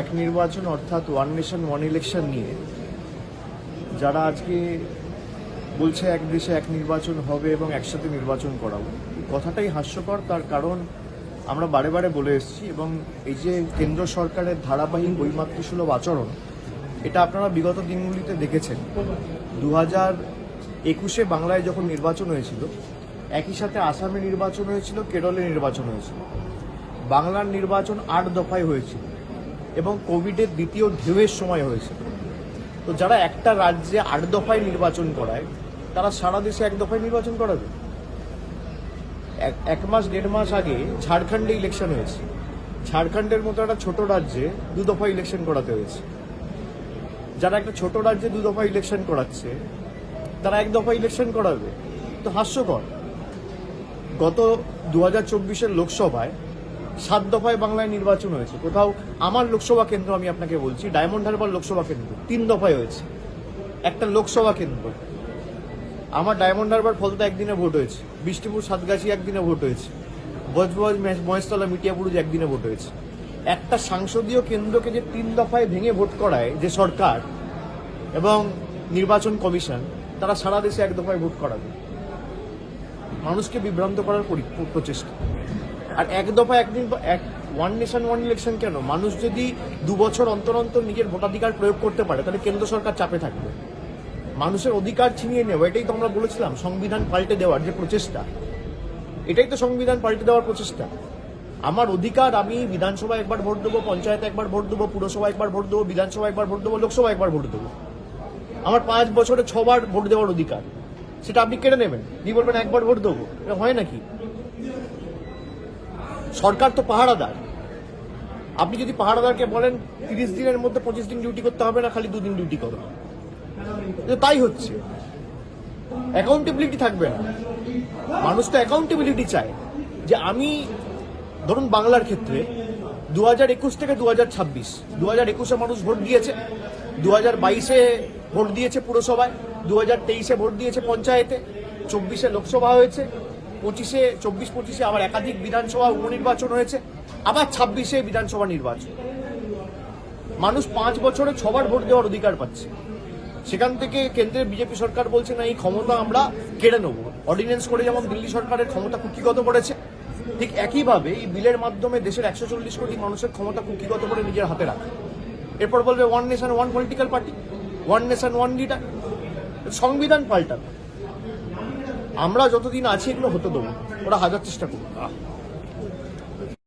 এক নির্বাচন অর্থাৎ ওয়ান নেশন ওয়ান ইলেকশন নিয়ে যারা আজকে বলছে এক দেশে এক নির্বাচন হবে এবং একসাথে নির্বাচন করাবো, এই কথাটাই হাস্যকর। তার কারণ আমরা বারে বারে বলে এসেছি এবং এই যে কেন্দ্র সরকারের ধারাবাহিক বৈমাতৃসুলভ আচরণ, এটা আপনারা বিগত দিনগুলিতে দেখেছেন। 2021-এ বাংলায় যখন নির্বাচন হয়েছিল, একই সাথে আসামে নির্বাচন হয়েছিল, কেরলে নির্বাচন হয়েছিল। বাংলার নির্বাচন 8 দফায় হয়েছিল এবং কোভিডের দ্বিতীয় ঢেউয়ের সময় হয়েছিল। তো যারা একটা রাজ্যে 8 দফায় নির্বাচন করায়, তারা সারা দেশে 1 দফায় নির্বাচন করাবে। 1 মাস 1.5 মাস আগে ঝাড়খণ্ডে ইলেকশন হয়েছে। ঝাড়খণ্ডের মতো একটা ছোট রাজ্যে 2 দফা ইলেকশন করাতে হয়েছে। যারা একটা ছোট রাজ্যে 2 দফা ইলেকশন করাচ্ছে, তারা 1 দফা ইলেকশন করাবে। তো হাস্যকর। গত 2024-এর লোকসভায় 7 দফায় বাংলায় নির্বাচন হয়েছে। কোথাও আমার লোকসভা কেন্দ্র, আমি আপনাকে বলছি, ডায়মন্ড হারবার লোকসভা কেন্দ্র 3 দফায় হয়েছে। একটা লোকসভা কেন্দ্র আমার ডায়মন্ড হারবার ফলতা একদিনে ভোট হয়েছে, বিষ্ণুপুর সাতগাছি একদিনে ভোট হয়েছে, বজবজ মহেশতলা মিটিয়াপুরুজ একদিনে ভোট হয়েছে। একটা সংসদীয় কেন্দ্রকে যে 3 দফায় ভেঙে ভোট করায় যে সরকার এবং নির্বাচন কমিশন, তারা সারা দেশে 1 দফায় ভোট করাবে। মানুষকে বিভ্রান্ত করার প্রচেষ্টা। আর 1 দফা একদিন ওয়ান নেশন ওয়ান ইলেকশন কেন? মানুষ যদি 2 বছর অন্তর অন্তর নিজের ভোটাধিকার প্রয়োগ করতে পারে, তাহলে কেন্দ্র সরকার চাপে থাকবে। মানুষের অধিকার ছিনিয়ে নেওয়া, এটাই তো আমরা বলেছিলাম সংবিধান পাল্টে দেওয়ার যে প্রচেষ্টা, এটাই তো সংবিধান পাল্টে দেওয়ার প্রচেষ্টা। আমার অধিকার, আমি বিধানসভায় একবার ভোট দেবো, পঞ্চায়েতে একবার ভোট দেবো, পুরসভা একবার ভোট দেবো, বিধানসভা একবার ভোট দেবো, লোকসভা একবার ভোট দেবো। আমার 5 বছরে 6 বার ভোট দেওয়ার অধিকার, সেটা আপনি কেড়ে নেবেন, দিয়ে বলবেন একবার ভোট দেবো। এটা হয় নাকি? সরকার তো পাহারাদার। আপনি যদি পাহারাদারকে বলেন 30 দিনের মধ্যে 25 দিন ডিউটি করতে হবে না, খালি 2 দিন ডিউটি করো, তাই হচ্ছে। অ্যাকাউন্টেবিলিটি থাকবে না। মানুষ তো অ্যাকাউন্টেবিলিটি চায় যে আমি, ধরুন বাংলার ক্ষেত্রে 2021 থেকে 2026, 2021-এ মানুষ ভোট দিয়েছে, 2022-এ ভোট দিয়েছে পুরসভায়, 2023-এ ভোট দিয়েছে পঞ্চায়েতে, 24-এ লোকসভা হয়েছে, 24-25-এ আবার একাধিক বিধানসভা উপনির্বাচন হয়েছে, আবার 26-এ বিধানসভা নির্বাচন। মানুষ 5 বছরে 6 বার ভোট দেওয়ার অধিকার পাচ্ছে। সেখান থেকে কেন্দ্রের বিজেপি সরকার বলছে না, এই ক্ষমতা আমরা কেড়ে নেব। অর্ডিন্যান্স করে যেমন দিল্লি সরকারের ক্ষমতা কুক্ষিগত করেছে, ঠিক একইভাবে এই বিলের মাধ্যমে দেশের 140 কোটি মানুষের ক্ষমতা কুক্ষিগত করে নিজের হাতে রাখে। এরপর বলবে one nation one political party, one nation one leader. সংবিধান পাল্টাবে। আমরা যতদিন আছি এগুলো হতে দেবো, ওরা হাজার চেষ্টা করবে।